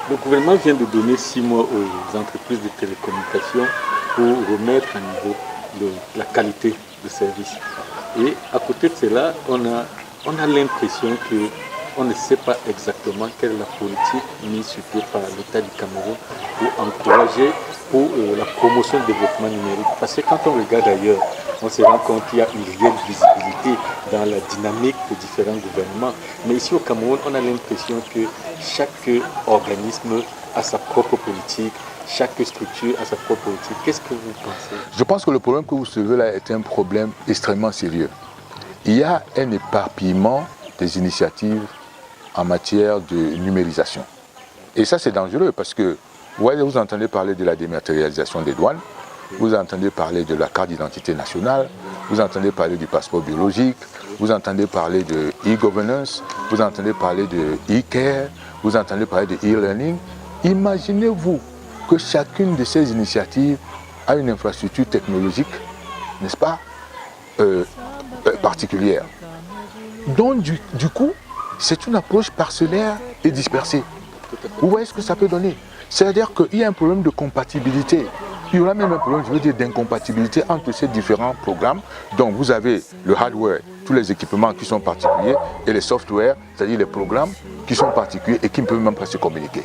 Le gouvernement vient de donner 6 mois aux entreprises de télécommunications pour remettre à niveau la qualité de service. Et à côté de cela, on a l'impression qu'on ne sait pas exactement quelle est la politique mise sur pied par l'État du Cameroun pour encourager pour la promotion du développement numérique. Parce que quand on regarde ailleurs, on se rend compte qu'il y a une réelle visibilité dans la dynamique des différents gouvernements. Mais ici au Cameroun, on a l'impression que chaque organisme a sa propre politique, chaque structure a sa propre politique. Qu'est-ce que vous pensez? Je pense que le problème que vous soulevez là est un problème extrêmement sérieux. Il y a un éparpillement des initiatives en matière de numérisation. Et ça, c'est dangereux parce que vous entendez parler de la dématérialisation des douanes, vous entendez parler de la carte d'identité nationale, vous entendez parler du passeport biologique, vous entendez parler de e-governance, vous entendez parler de e-care, vous entendez parler de e-learning. Imaginez-vous que chacune de ces initiatives a une infrastructure technologique, n'est-ce pas, particulière. Donc, du coup, c'est une approche parcellaire et dispersée. Vous voyez ce que ça peut donner? C'est-à-dire qu'il y a un problème de compatibilité. Il y aura même un problème, je veux dire, d'incompatibilité entre ces différents programmes. Donc, vous avez le hardware, tous les équipements qui sont particuliers, et les softwares, c'est-à-dire les programmes qui sont particuliers et qui ne peuvent même pas se communiquer.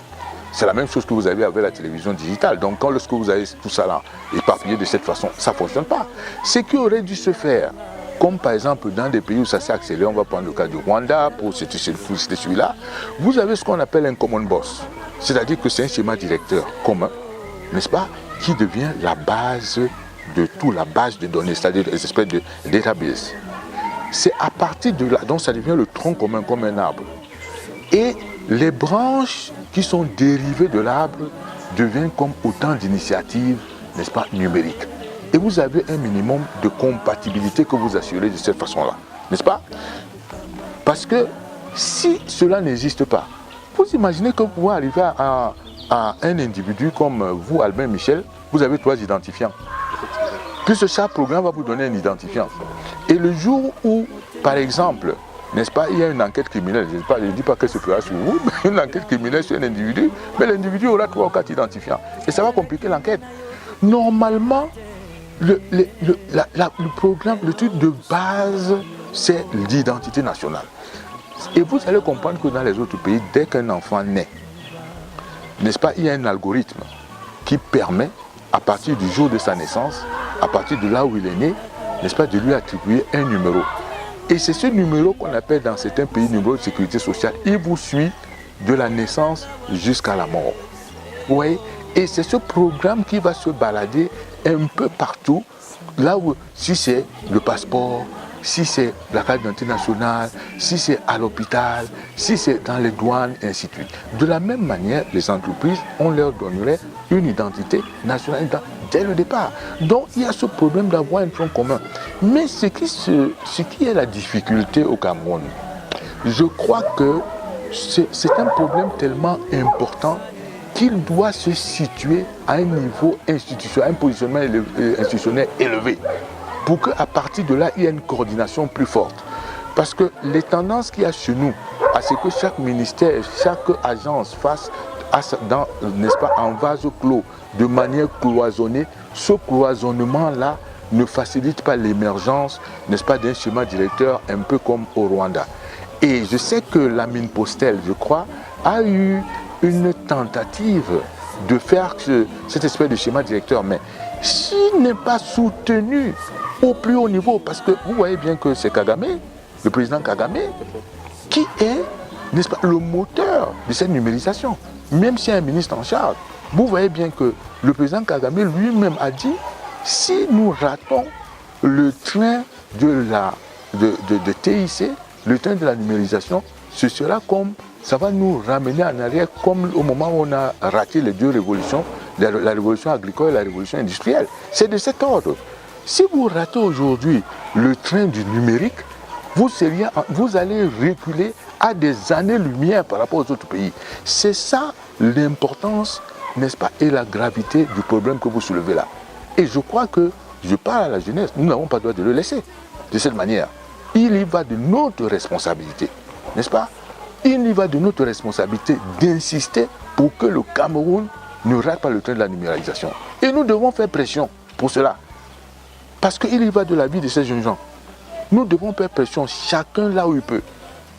C'est la même chose que vous avez avec la télévision digitale. Donc, lorsque vous avez tout ça là, éparpillé de cette façon, ça ne fonctionne pas. Ce qui aurait dû se faire, comme par exemple dans des pays où ça s'est accéléré, on va prendre le cas du Rwanda, pour citer celui-là, vous avez ce qu'on appelle un common boss. C'est-à-dire que c'est un schéma directeur commun, n'est-ce pas, qui devient la base de tout, la base de données, c'est-à-dire des espèces de database. C'est à partir de là, donc ça devient le tronc commun comme un arbre. Et les branches qui sont dérivées de l'arbre deviennent comme autant d'initiatives, n'est-ce pas, numériques. Et vous avez un minimum de compatibilité que vous assurez de cette façon-là, n'est-ce pas? Parce que si cela n'existe pas, vous imaginez que vous pouvez arriver à un individu comme vous, Albin Michel, vous avez 3 identifiants. Plus chaque programme va vous donner un identifiant. Et le jour où, par exemple, n'est-ce pas, il y a une enquête criminelle, je ne dis pas que ce sera sur vous, mais une enquête criminelle sur un individu, mais l'individu aura 3 ou 4 identifiants. Et ça va compliquer l'enquête. Normalement, le programme, le truc de base, c'est l'identité nationale. Et vous allez comprendre que dans les autres pays, dès qu'un enfant naît, n'est-ce pas, il y a un algorithme qui permet, à partir du jour de sa naissance, à partir de là où il est né, n'est-ce pas, de lui attribuer un numéro. Et c'est ce numéro qu'on appelle dans certains pays numéro de sécurité sociale. Il vous suit de la naissance jusqu'à la mort. Vous voyez? Et c'est ce programme qui va se balader un peu partout, là où, si c'est le passeport, si c'est la carte d'identité nationale, si c'est à l'hôpital, si c'est dans les douanes, et ainsi de suite. De la même manière, les entreprises, on leur donnerait une identité nationale dès le départ. Donc, il y a ce problème d'avoir un tronc commun. Mais ce qui est la difficulté au Cameroun, je crois que c'est un problème tellement important qu'il doit se situer à un niveau institutionnel, un positionnement institutionnel élevé, pour qu'à partir de là, il y ait une coordination plus forte. Parce que les tendances qu'il y a chez nous, à ce que chaque ministère, chaque agence fasse, n'est-ce pas, en vase clos, de manière cloisonnée, ce cloisonnement-là ne facilite pas l'émergence, n'est-ce pas, d'un schéma directeur un peu comme au Rwanda. Et je sais que la mine Postel, je crois, a eu une tentative de faire cette espèce de schéma directeur, mais s'il n'est pas soutenu au plus haut niveau, parce que vous voyez bien que c'est Kagame, le président Kagame, qui est, n'est-ce pas, le moteur de cette numérisation. Même s'il y a un ministre en charge, vous voyez bien que le président Kagame lui-même a dit, si nous ratons le train de TIC, le train de la numérisation, ce sera comme, ça va nous ramener en arrière comme au moment où on a raté les 2 révolutions, la révolution agricole et la révolution industrielle. C'est de cet ordre. Si vous ratez aujourd'hui le train du numérique, vous allez reculer à des années-lumière par rapport aux autres pays. C'est ça l'importance, n'est-ce pas, et la gravité du problème que vous soulevez là. Et je crois que, je parle à la jeunesse, nous n'avons pas le droit de le laisser de cette manière. Il y va de notre responsabilité, n'est-ce pas, il y va de notre responsabilité d'insister pour que le Cameroun ne rate pas le train de la numérisation. Et nous devons faire pression pour cela. Parce qu'il y va de la vie de ces jeunes gens. Nous devons faire pression chacun là où il peut.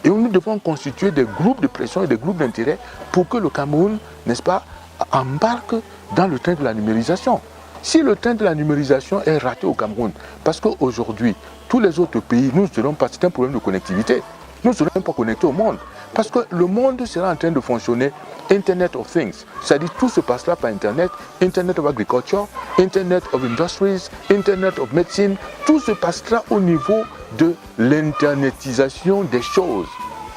Et nous devons constituer des groupes de pression et des groupes d'intérêt pour que le Cameroun, n'est-ce pas, embarque dans le train de la numérisation. Si le train de la numérisation est raté au Cameroun, parce qu'aujourd'hui, tous les autres pays, nous ne serons pas, c'est un problème de connectivité. Nous ne serons pas connectés au monde. Parce que le monde sera en train de fonctionner Internet of Things. C'est-à-dire tout se passera par Internet, Internet of Agriculture, Internet of Industries, Internet of Medicine. Tout se passera au niveau de l'internetisation des choses.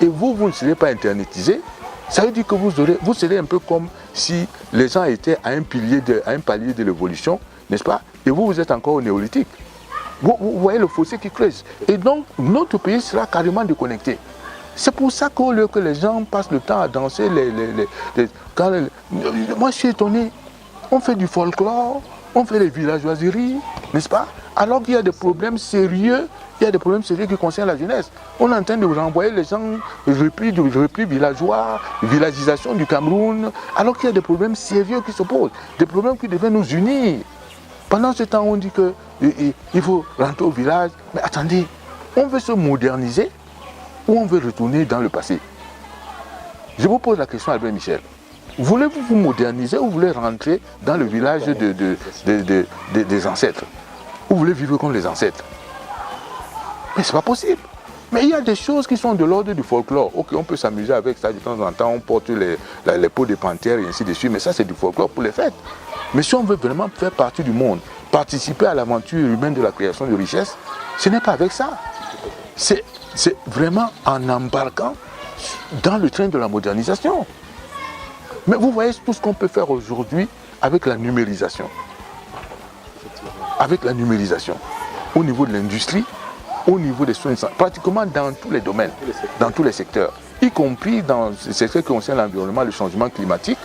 Et vous ne serez pas internetisé. Ça veut dire que vous serez un peu comme si les gens étaient à un palier de l'évolution, n'est-ce pas? Et vous êtes encore au néolithique. Vous voyez le fossé qui creuse. Et donc, notre pays sera carrément déconnecté. C'est pour ça qu'au lieu que les gens passent le temps à danser, moi je suis étonné. On fait du folklore, on fait des villageoiseries, n'est-ce pas? Alors qu'il y a des problèmes sérieux, qui concernent la jeunesse. On est en train de renvoyer les gens repris villageois, villagisation du Cameroun, alors qu'il y a des problèmes sérieux qui se posent, des problèmes qui devaient nous unir. Pendant ce temps, on dit qu'il faut rentrer au village. Mais attendez, on veut se moderniser ou on veut retourner dans le passé? Je vous pose la question, Albert Michel. Voulez-vous vous moderniser ou voulez rentrer dans le village des ancêtres? Ou voulez vivre comme les ancêtres? Mais ce n'est pas possible. Mais il y a des choses qui sont de l'ordre du folklore. Ok, on peut s'amuser avec ça de temps en temps, on porte les peaux de panthères et ainsi de suite, mais ça c'est du folklore pour les fêtes. Mais si on veut vraiment faire partie du monde, participer à l'aventure humaine de la création de richesses, ce n'est pas avec ça. C'est vraiment en embarquant dans le train de la modernisation. Mais vous voyez tout ce qu'on peut faire aujourd'hui avec la numérisation. Avec la numérisation. Au niveau de l'industrie, au niveau des soins de santé, pratiquement dans tous les domaines, dans tous les secteurs, y compris dans ce secteur qui concerne l'environnement, le changement climatique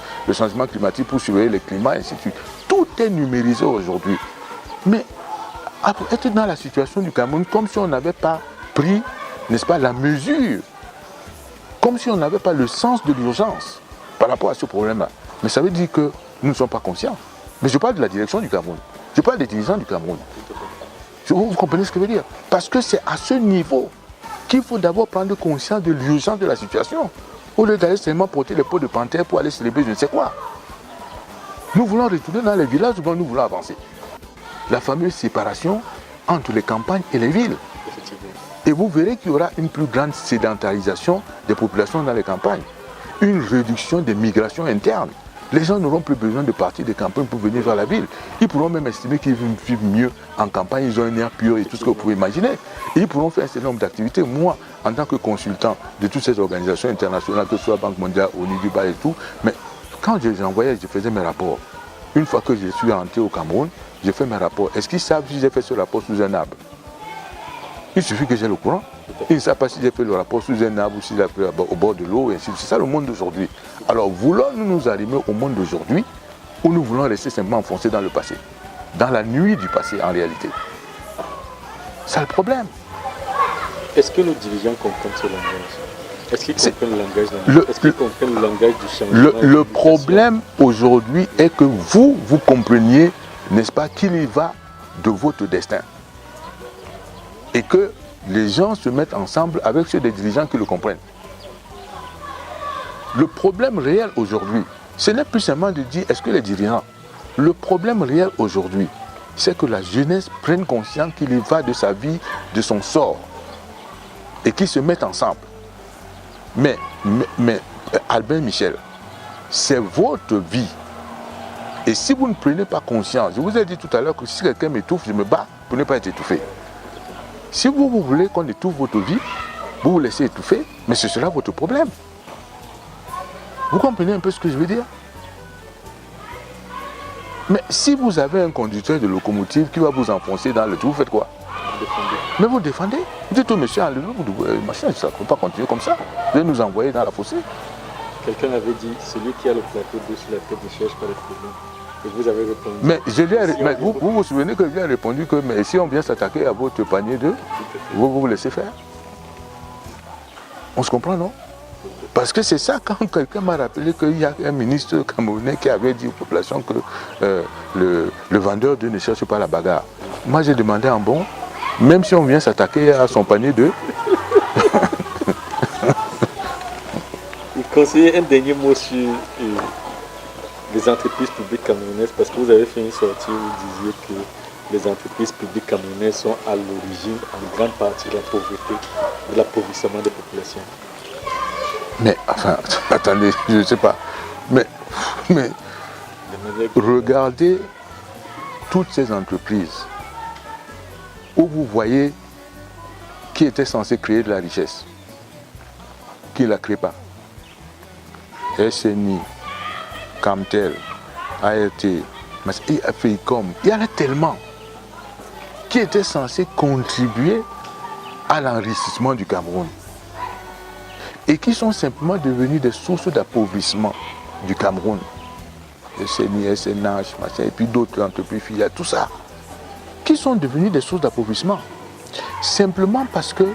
pour surveiller le climat, et ainsi de suite. Tout est numérisé aujourd'hui. Mais être dans la situation du Cameroun comme si on n'avait pas pris, n'est-ce pas, la mesure, comme si on n'avait pas le sens de l'urgence par rapport à ce problème-là. Mais ça veut dire que nous ne sommes pas conscients. Mais je parle de la direction du Cameroun. Je parle des dirigeants du Cameroun. Vous comprenez ce que je veux dire? Parce que c'est à ce niveau qu'il faut d'abord prendre conscience de l'urgence de la situation. Au lieu d'aller seulement porter les peaux de panthère pour aller célébrer je ne sais quoi. Nous voulons retourner dans les villages où nous voulons avancer. La fameuse séparation entre les campagnes et les villes. Et vous verrez qu'il y aura une plus grande sédentarisation des populations dans les campagnes. Une réduction des migrations internes. Les gens n'auront plus besoin de partir des campagnes pour venir vers la ville. Ils pourront même estimer qu'ils vivent mieux en campagne, ils ont un air pur et tout ce que vous pouvez imaginer. Et ils pourront faire un certain nombre d'activités. Moi, en tant que consultant de toutes ces organisations internationales, que ce soit Banque mondiale, ONU, Dubaï et tout, mais quand j'envoyais, je faisais mes rapports. Une fois que je suis rentré au Cameroun, j'ai fait mes rapports. Est-ce qu'ils savent si j'ai fait ce rapport sous un arbre? Il suffit que j'ai le courant. Ils ne savent pas si j'ai fait le rapport sous un arbre ou si j'ai fait au bord de l'eau. C'est ça le monde d'aujourd'hui. Alors voulons-nous nous arrimer au monde d'aujourd'hui ou nous voulons rester simplement enfoncés dans le passé? Dans la nuit du passé en réalité. C'est le problème. Est-ce que nos dirigeants comprennent ce langage? Est-ce qu'ils comprennent le langage? Est-ce qu'ils comprennent le langage du changement? Le problème aujourd'hui est que vous compreniez, n'est-ce pas, qu'il y va de votre destin. Et que les gens se mettent ensemble avec ceux des dirigeants qui le comprennent. Le problème réel aujourd'hui, ce n'est plus seulement de dire est-ce que les dirigeants. Le problème réel aujourd'hui, c'est que la jeunesse prenne conscience qu'il y va de sa vie, de son sort, et qu'ils se mettent ensemble. Mais Albert Michel, c'est votre vie. Et si vous ne prenez pas conscience, je vous ai dit tout à l'heure que si quelqu'un m'étouffe, je me bats pour ne pas être étouffé. Si vous voulez qu'on étouffe votre vie, vous vous laissez étouffer, mais ce sera votre problème. Vous comprenez un peu ce que je veux dire? Mais si vous avez un conducteur de locomotive qui va vous enfoncer dans le trou, vous faites quoi? Mais vous défendez. Vous dites au monsieur, machin, ça ne peut pas continuer comme ça. Vous allez nous envoyer dans la fossée. Quelqu'un avait dit, celui qui a le plateau d'eau sur la tête ne cherche pas les problèmes. Et vous avez répondu. Mais vous vous souvenez que je lui ai répondu que mais si on vient s'attaquer à votre panier d'œufs, vous laissez faire. On se comprend, non? Parce que c'est ça, quand quelqu'un m'a rappelé qu'il y a un ministre camerounais qui avait dit aux populations que le vendeur d'œufs ne cherche pas la bagarre. Moi j'ai demandé en bon, même si on vient s'attaquer à son panier d'œufs. Conseiller, un dernier mot sur les entreprises publiques camerounaises, parce que vous avez fait une sortie où vous disiez que les entreprises publiques camerounaises sont à l'origine, en grande partie, de la pauvreté, de l'appauvrissement des populations. Mais, enfin, attendez, je ne sais pas. Mais regardez toutes ces entreprises où vous voyez qui était censé créer de la richesse, qui ne la crée pas. SNI, Camtel, ART, FICOM, il y en a tellement qui étaient censés contribuer à l'enrichissement du Cameroun et qui sont simplement devenus des sources d'appauvrissement du Cameroun. SNI, SNH, et puis d'autres entreprises filiales, tout ça, qui sont devenus des sources d'appauvrissement. Simplement parce que,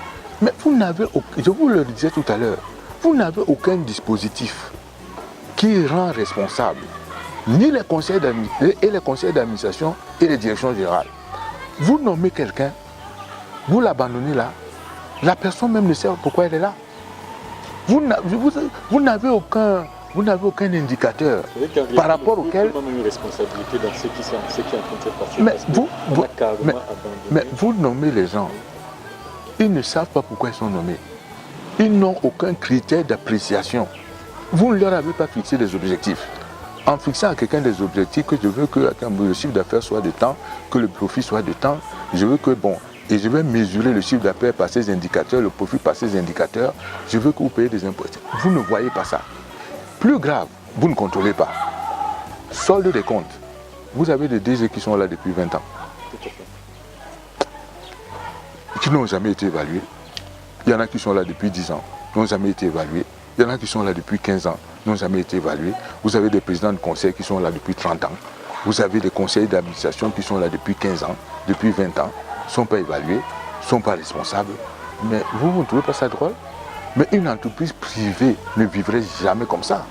mais vous n'avez, je vous le disais tout à l'heure, vous n'avez aucun dispositif qui rend responsable ni les conseils d'administration et les directions générales. Vous nommez quelqu'un, vous l'abandonnez là, la personne même ne sait pourquoi elle est là. Vous n'avez aucun indicateur par rapport auquel... Vous avez une responsabilité dans ce qui est en train de se passer. Mais vous nommez les gens, ils ne savent pas pourquoi ils sont nommés. Ils n'ont aucun critère d'appréciation. Vous ne leur avez pas fixé des objectifs. En fixant à quelqu'un des objectifs, que je veux que le chiffre d'affaires soit de temps, que le profit soit de temps, je veux que, bon, et je vais mesurer le chiffre d'affaires par ces indicateurs, le profit par ces indicateurs, je veux que vous payiez des impôts. Vous ne voyez pas ça. Plus grave, vous ne contrôlez pas. Solde des comptes. Vous avez des DG qui sont là depuis 20 ans. Qui n'ont jamais été évalués. Il y en a qui sont là depuis 10 ans, n'ont jamais été évalués. Il y en a qui sont là depuis 15 ans, n'ont jamais été évalués. Vous avez des présidents de conseil qui sont là depuis 30 ans. Vous avez des conseils d'administration qui sont là depuis 15 ans, depuis 20 ans, ne sont pas évalués, ne sont pas responsables. Mais vous ne trouvez pas ça drôle? Mais une entreprise privée ne vivrait jamais comme ça.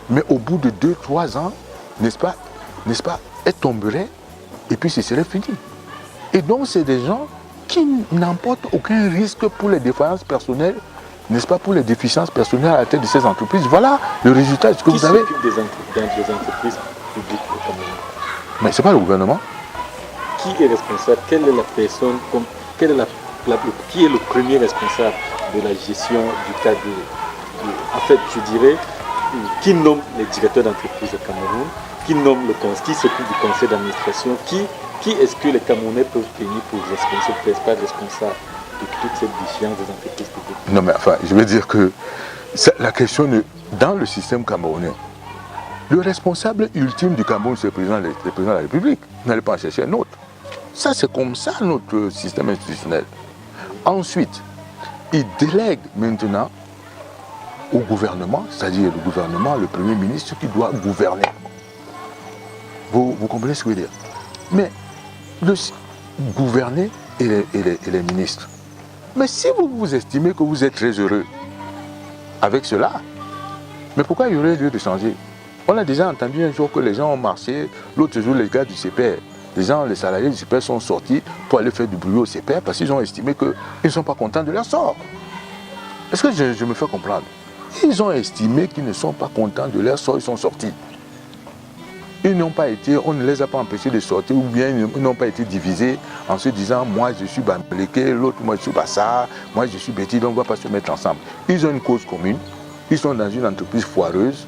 Mais au bout de 2-3 ans, n'est-ce pas, elle tomberait et puis ce serait fini. Et donc c'est des gens qui n'emportent aucun risque pour les défaillances personnelles, n'est-ce pas, pour les déficiences personnelles à la tête de ces entreprises. Voilà le résultat de ce que vous avez. Qui s'occupe des entreprises publiques au Cameroun? Mais ce n'est pas le gouvernement. Qui est responsable? Quelle est la personne, qui est le premier responsable de la gestion du cas en fait, je dirais, qui nomme les directeurs d'entreprise au Cameroun, qui s'occupe du conseil d'administration, qui est-ce que les Camerounais peuvent tenir pour responsable de toute cette déchéance des entreprises publiques? Non mais enfin, je veux dire que la question, dans le système camerounais, le responsable ultime du Cameroun, c'est le président de la République. Vous n'allez pas en chercher un autre. Ça, c'est comme ça notre système institutionnel. Ensuite, il délègue maintenant au gouvernement, c'est-à-dire le gouvernement, le Premier ministre qui doit gouverner. Vous comprenez ce que je veux dire? Mais gouverner et les ministres. Mais si vous estimez que vous êtes très heureux avec cela, mais pourquoi il y aurait lieu de changer? On a déjà entendu un jour que les gens ont marché, l'autre jour les gars du CPR, les salariés du CPR sont sortis pour aller faire du bruit au CPR parce qu'ils ont estimé qu'ils ne sont pas contents de leur sort. Est-ce que je me fais comprendre? Ils ont estimé qu'ils ne sont pas contents de leur sort, ils sont sortis. Ils n'ont pas été, on ne les a pas empêchés de sortir, ou bien ils n'ont pas été divisés en se disant moi je suis Bambleke, l'autre moi je suis Bassa, moi je suis Betty, donc on ne va pas se mettre ensemble. Ils ont une cause commune, ils sont dans une entreprise foireuse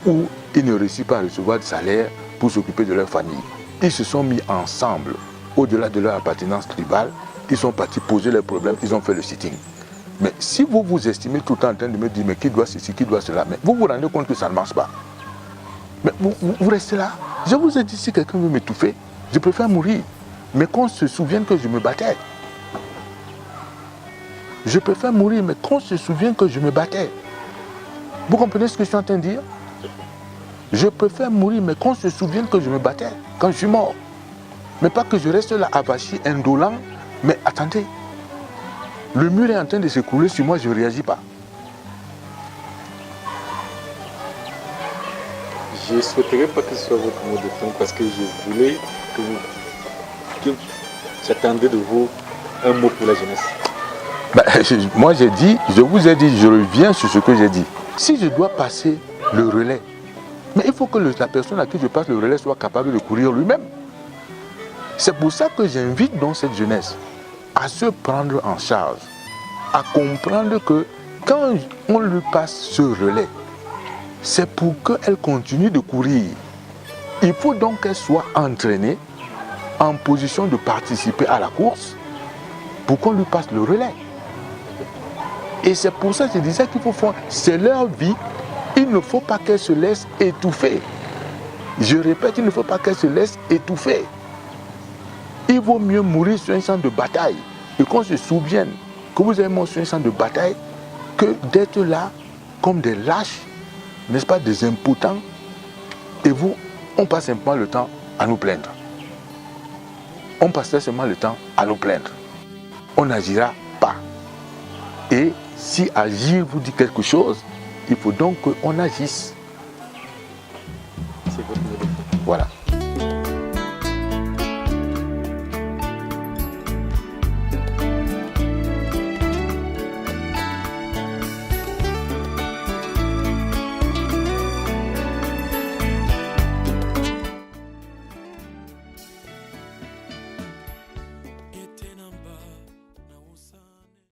où ils ne réussissent pas à recevoir de salaire pour s'occuper de leur famille. Ils se sont mis ensemble, au-delà de leur appartenance tribale, ils sont partis poser leurs problèmes, ils ont fait le sitting. Mais si vous estimez tout le temps en train de me dire mais qui doit ceci, qui doit cela, mais vous vous rendez compte que ça ne marche pas. Mais vous restez là. Je vous ai dit, si quelqu'un veut m'étouffer, je préfère mourir. Mais qu'on se souvienne que je me battais. Je préfère mourir, mais qu'on se souvienne que je me battais. Vous comprenez ce que je suis en train de dire? Je préfère mourir, mais qu'on se souvienne que je me battais quand je suis mort. Mais pas que je reste là, avachi, indolent. Mais attendez, le mur est en train de s'écrouler sur moi, je ne réagis pas. Je ne souhaiterais pas que ce soit votre mot de fin parce que je voulais que j'attendais de vous un mot pour la jeunesse. Moi j'ai dit, je vous ai dit, je reviens sur ce que j'ai dit. Si je dois passer le relais, mais il faut que la personne à qui je passe le relais soit capable de courir lui-même. C'est pour ça que j'invite donc cette jeunesse à se prendre en charge, à comprendre que quand on lui passe ce relais, c'est pour qu'elle continue de courir. Il faut donc qu'elle soit entraînée en position de participer à la course pour qu'on lui passe le relais. Et c'est pour ça que je disais qu'il faut faire, c'est leur vie, il ne faut pas qu'elle se laisse étouffer. Je répète, il ne faut pas qu'elle se laisse étouffer. Il vaut mieux mourir sur un champ de bataille et qu'on se souvienne que vous êtes mort sur un champ de bataille que d'être là comme des lâches, n'est-ce pas, des impotents, et vous, on passe simplement le temps à nous plaindre. On passera seulement le temps à nous plaindre. On n'agira pas. Et si agir vous dit quelque chose, il faut donc qu'on agisse. C'est votre mot de fin. Voilà.